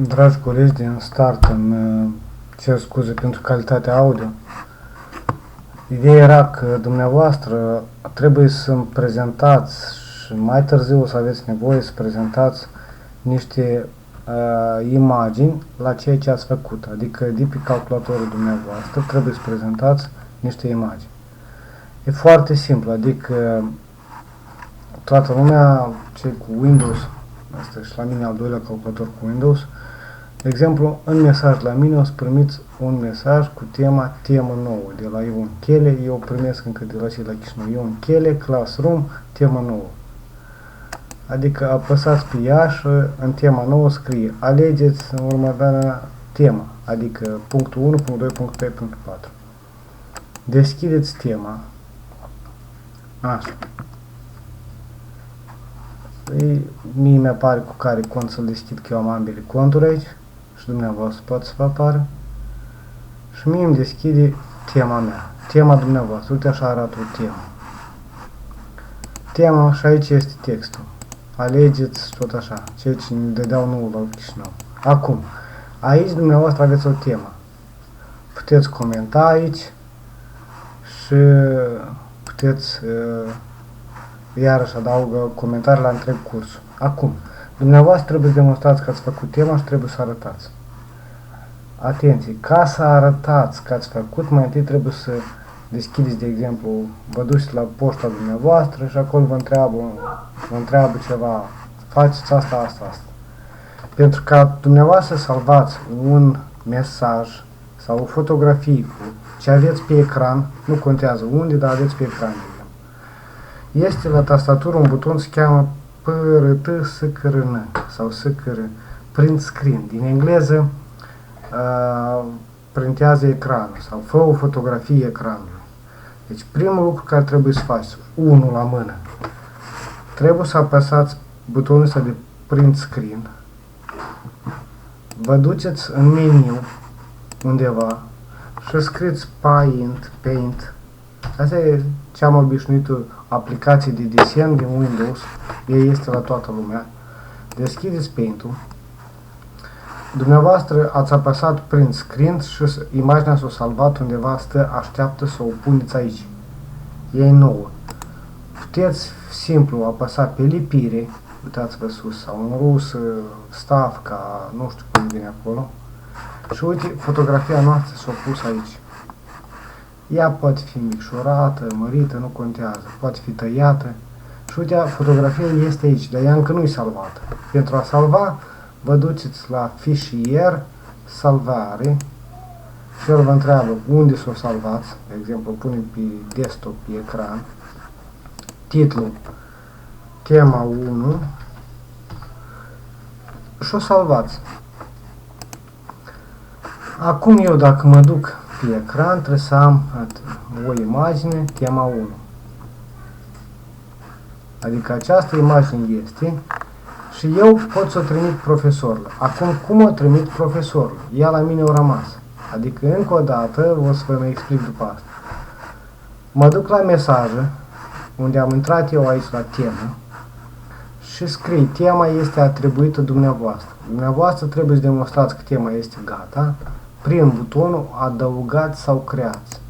Dragi colegi, din start îmi cer scuze pentru calitatea audio. Ideea era că dumneavoastră trebuie să-mi prezentați și mai târziu o să aveți nevoie să prezentați niște imagini la ceea ce ați făcut. Adică de pe calculatorul dumneavoastră trebuie să prezentați niște imagini. E foarte simplu, adică toată lumea, cei cu Windows, asta e și la mine al doilea calculator cu Windows. De exemplu, în mesaj la mine o să primiți un mesaj cu temă nouă de la Ion Chele. Eu primesc încă de la cei la Chișinău. Ion Chele, Classroom, temă nouă. Adică apăsați pe ea și în tema nouă scrie alegeți în următoarea temă, adică punctul 1, punctul 2, punctul 3, punctul 4. Deschideți tema. Așa. Mie mi-apare cu care cont să-l deschid, că eu am ambele conturi aici și dumneavoastră poate să vă apară. Și mie îmi deschide tema mea, tema dumneavoastră. Uite, așa arată o temă. Tema, și aici este textul. Alegeți tot așa, ceea ce ne dădeau nouă la Chișinău. Acum, aici dumneavoastră aveți o temă. Puteți comenta aici și puteți iarăși adaugă comentarii la întreg cursul. Acum, dumneavoastră trebuie să demonstrați că ați făcut tema și trebuie să arătați. Atenție, ca să arătați că ați făcut, mai întâi trebuie să deschideți, de exemplu, vă duceți la poșta dumneavoastră și acolo vă întreabă ceva, faceți asta. Pentru ca dumneavoastră să salvați un mesaj sau o fotografie cu ce aveți pe ecran, nu contează unde, dar aveți pe ecran. Este la tastatură un buton se cheamă PRT-SCRN sau SCR, print screen. Din engleză printează ecranul sau fă o fotografie ecranului. Deci primul lucru care trebuie să faci, unul la mână, trebuie să apăsați butonul ăsta de print screen, vă duceți în meniu undeva și scrieți Paint. Asta e cea mai obișnuită aplicație de desen din Windows, ea este la toată lumea. Deschideți Paint-ul. Dumneavoastră ați apăsat print screen și imaginea s-a salvat undeva, așteaptă să o puneți aici. E nouă. Puteți simplu apăsa pe lipire, uitați-vă sus, sau în rusă, stavca, nu știu cum vine acolo. Și uite, fotografia noastră s-a pus aici. Ea poate fi micșorată, mărită, nu contează, poate fi tăiată. Și uite, fotografia este aici, dar ea încă nu e salvată. Pentru a salva, vă duceți la fișier, salvare, și el vă întreabă unde să o salvați, de exemplu, punem pe desktop, pe ecran, titlul, tema 1, și o salvați. Acum eu, dacă mă duc pe ecran, trebuie să am o imagine, tema 1. Adică această imagine este și eu pot să o trimit profesorului. Acum, cum o trimit profesorului? Ea la mine o rămas. Adică, încă o dată, o să vă mai explic după asta. Mă duc la mesaje, unde am intrat eu aici la temă, și scrie, tema este atribuită dumneavoastră. Dumneavoastră trebuie să demonstrați că tema este gata, prin butonul adăugați sau creați.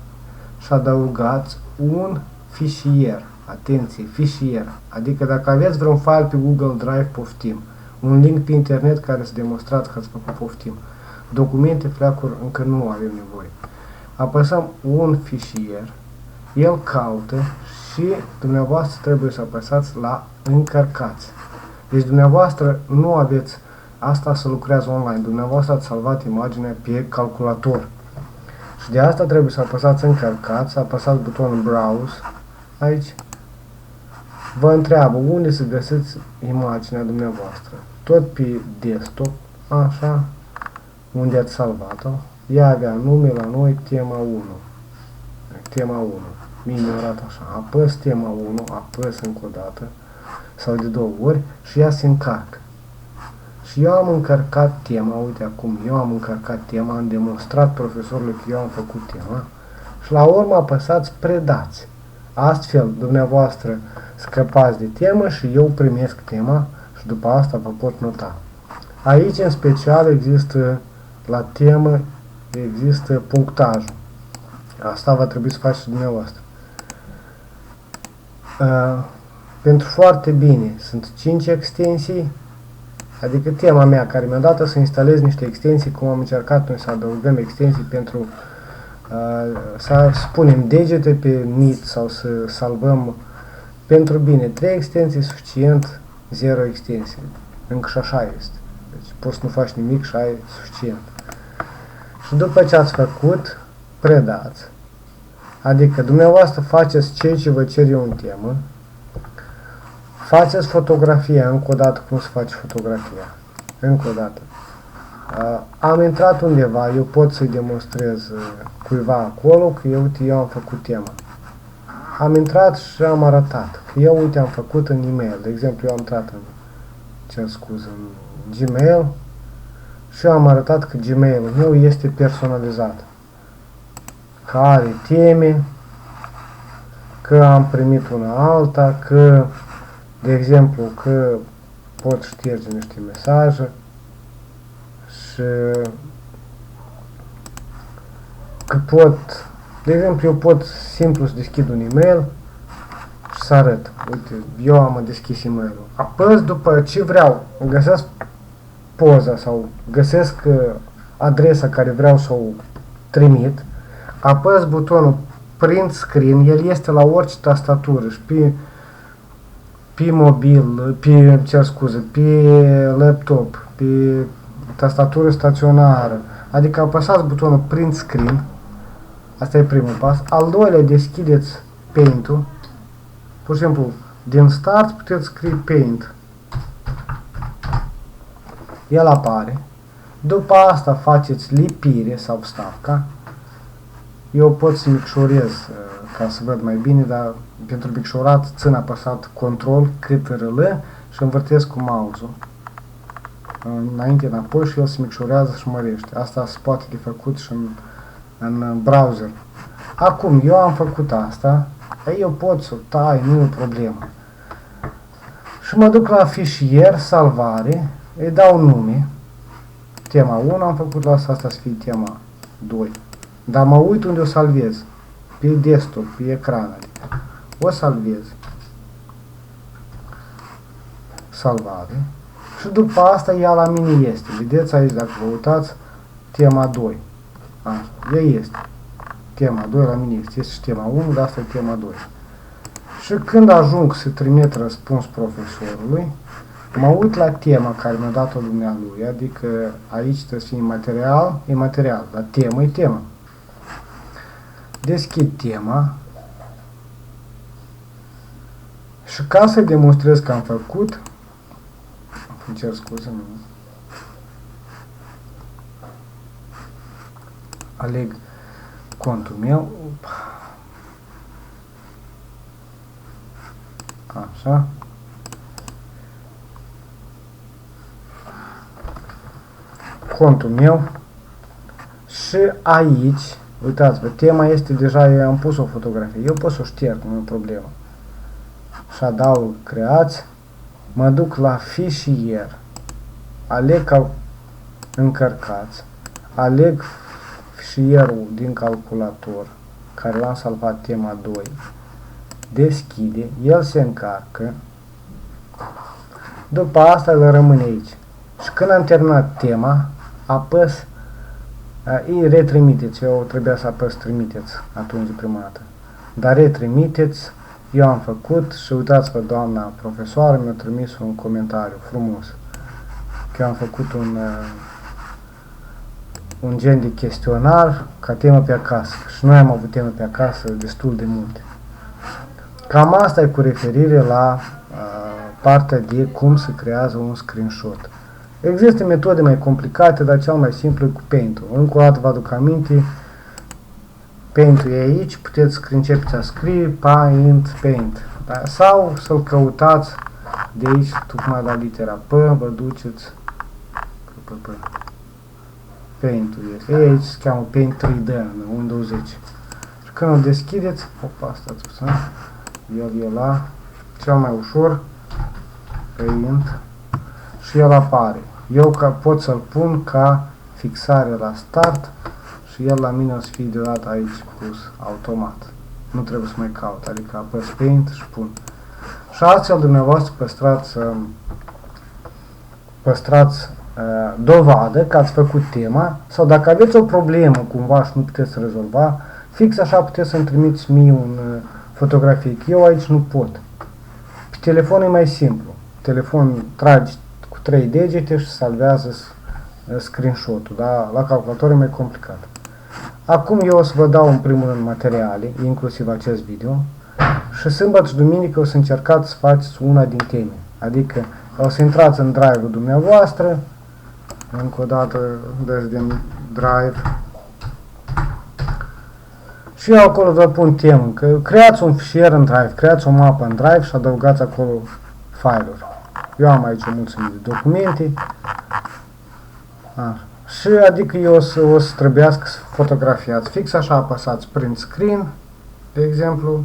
Și adăugați un fișier. Atenție, fișier. Adică dacă aveți vreun file pe Google Drive, poftim. Un link pe internet care să demonstrați că ați făcut, poftim. Documente, fleacuri, încă nu avem nevoie. Apăsăm un fișier, el caută și dumneavoastră trebuie să apăsați la încărcați. Deci dumneavoastră nu aveți asta să lucrează online. Dumneavoastră ați salvat imaginea pe calculator. Și de asta trebuie să apăsați încărcați, să apăsați butonul Browse aici. Vă întreabă unde să găsiți imaginea dumneavoastră. Tot pe desktop, așa, unde ați salvat-o. Ea avea nume la noi, tema 1. Tema 1. Mie mi-a arătat așa. Apăs tema 1, apăs încă o dată, sau de două ori, și ea se încarcă. Și eu am încărcat tema, uite acum, eu am încărcat tema, am demonstrat profesorului că eu am făcut tema și la urmă apăsați predați. Astfel, dumneavoastră scăpați de temă și eu primesc tema și după asta vă pot nota. Aici, în special, există, la temă, există punctajul. Asta va trebui să faceți dumneavoastră. Pentru foarte bine sunt 5 extensii, adică tema mea care mi-a dat să instalez niște extensii, cum am încercat noi să adăugăm extensii pentru să spunem degete pe Meet sau să salvăm. Pentru bine 3 extensii suficient, 0 extensii. Încă și așa este. Deci poți să nu faci nimic și ai suficient. Și după ce ați făcut, predați. Adică dumneavoastră faceți ceea ce vă cer eu în temă. Faceți fotografia, încă o dată cum se face fotografia. Încă o dată. Am intrat undeva, eu pot să-i demonstrez cuiva acolo că eu am făcut tema. Am intrat și am arătat că eu, uite, am făcut în e-mail. De exemplu, eu am intrat în Gmail și am arătat că Gmail-ul meu este personalizat. Că are teme, că am primit una alta, că, de exemplu, că pot șterge niște mesaje și că pot, de exemplu, eu pot simplu să deschid un e-mail și să arăt. Uite, eu am deschis e-mail-ul. Apăs după ce vreau, găsesc poza sau găsesc adresa care vreau să o trimit, apăs butonul print screen, el este la orice tastatură și pe mobil, pe laptop, pe tastatură staționară, adică apăsați butonul print screen, asta e primul pas. Al doilea, deschideți Paint-ul, pur și simplu, din start puteți scrie Paint, el apare, după asta faceți lipire sau vstavca. Eu pot să micșorez ca să văd mai bine, dar pentru micșorat țin apăsat Ctrl, Ctrl și învârtesc cu mouse-ul înainte, înapoi și el se micșorează și mărește. Asta se poate de făcut și în browser. Acum, eu am făcut asta, eu pot să tai, nu e o problemă. Și mă duc la fișier, salvare, îi dau nume, tema 1 am făcut, la asta să fie tema 2. Dar mă uit unde o salvez, pe desktop, pe ecran, adică o salvez, salvare, și după asta ea la mine este. Vedeți aici, dacă vă uitați, tema 2. Așa, ea este. Tema 2 la mine este și tema 1, dar asta e tema 2. Și când ajung să trimit răspuns profesorului, mă uit la tema care mi-a dat-o dumnealui, adică aici trebuie să fie material, dar temă e temă. Deschid tema și ca să demonstrez că am făcut, îmi cer scuze, aleg contul meu, așa, contul meu și aici, uitați-vă, tema este deja, eu am pus o fotografie, eu pot să o șterg, nu e o problemă. Și adaug creați, mă duc la fișier, aleg încărcați, aleg fișierul din calculator, care l-am salvat tema 2, deschide, el se încarcă, după asta el rămâne aici. Și când am terminat tema, apăs, îi retrimiteți, eu trebuia să apăs trimiteți atunci prima dată, dar retrimiteți, eu am făcut și uitați-vă, doamna profesoară mi-a trimis un comentariu frumos, că eu am făcut un gen de chestionar ca temă pe acasă și noi am avut temă pe acasă destul de multe. Cam asta e cu referire la partea de cum se creează un screenshot. Există metode mai complicate, dar cel mai simplu e cu Paint-ul. Încă o dată vă aduc aminte, Paint-ul e aici, puteți începeți a scrie Paint, da? Sau să-l căutați de aici, tocmai la litera P, vă duceți Paint-ul este aici, se cheamă Paint 3D, în Windows 10. Și când îl deschideți, opa, stați puțin, el e la cel mai ușor, Paint, și el apare. Eu pot să-l pun ca fixare la start și el la mine o să fie deodată aici pus automat. Nu trebuie să mai caut, adică apăs Paint și pun. Și astfel dumneavoastră păstrați dovadă că ați făcut tema, sau dacă aveți o problemă cumva și nu puteți să rezolva, fix așa puteți să-mi trimiți mie un fotografie, că eu aici nu pot. Pe telefon e mai simplu. Telefon tragi cu 3 degete și salvează screenshot-ul, dar la calculator e mai complicat. Acum eu o să vă dau în primul rând materiale, inclusiv acest video, și sâmbătă și duminică o să încercați să faceți una din teme. Adică o să intrați în drive-ul dumneavoastră, încă o dată din drive, și eu acolo vă pun temă, că creați un fișier în drive, creați o mapă în drive și adăugați acolo file-uri. Eu am aici o mulțime de documente. Așa. Și adică eu o să trebuiască să fotografiați. Fix așa apăsați print screen, de exemplu,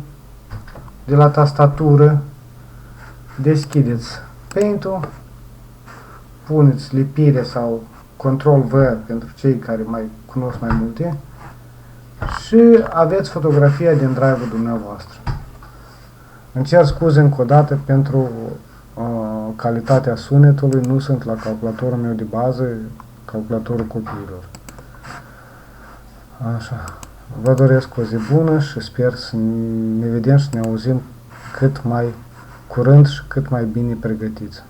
de la tastatură, deschideți Paint-ul, puneți lipire sau Ctrl-V pentru cei care mai cunosc mai multe și aveți fotografia din drive-ul dumneavoastră. Îmi cer scuze încă o dată pentru calitatea sunetului, nu sunt la calculatorul meu de bază, calculatorul copiilor. Așa. Vă doresc o zi bună și sper să ne vedem și ne auzim cât mai curând și cât mai bine pregătiți.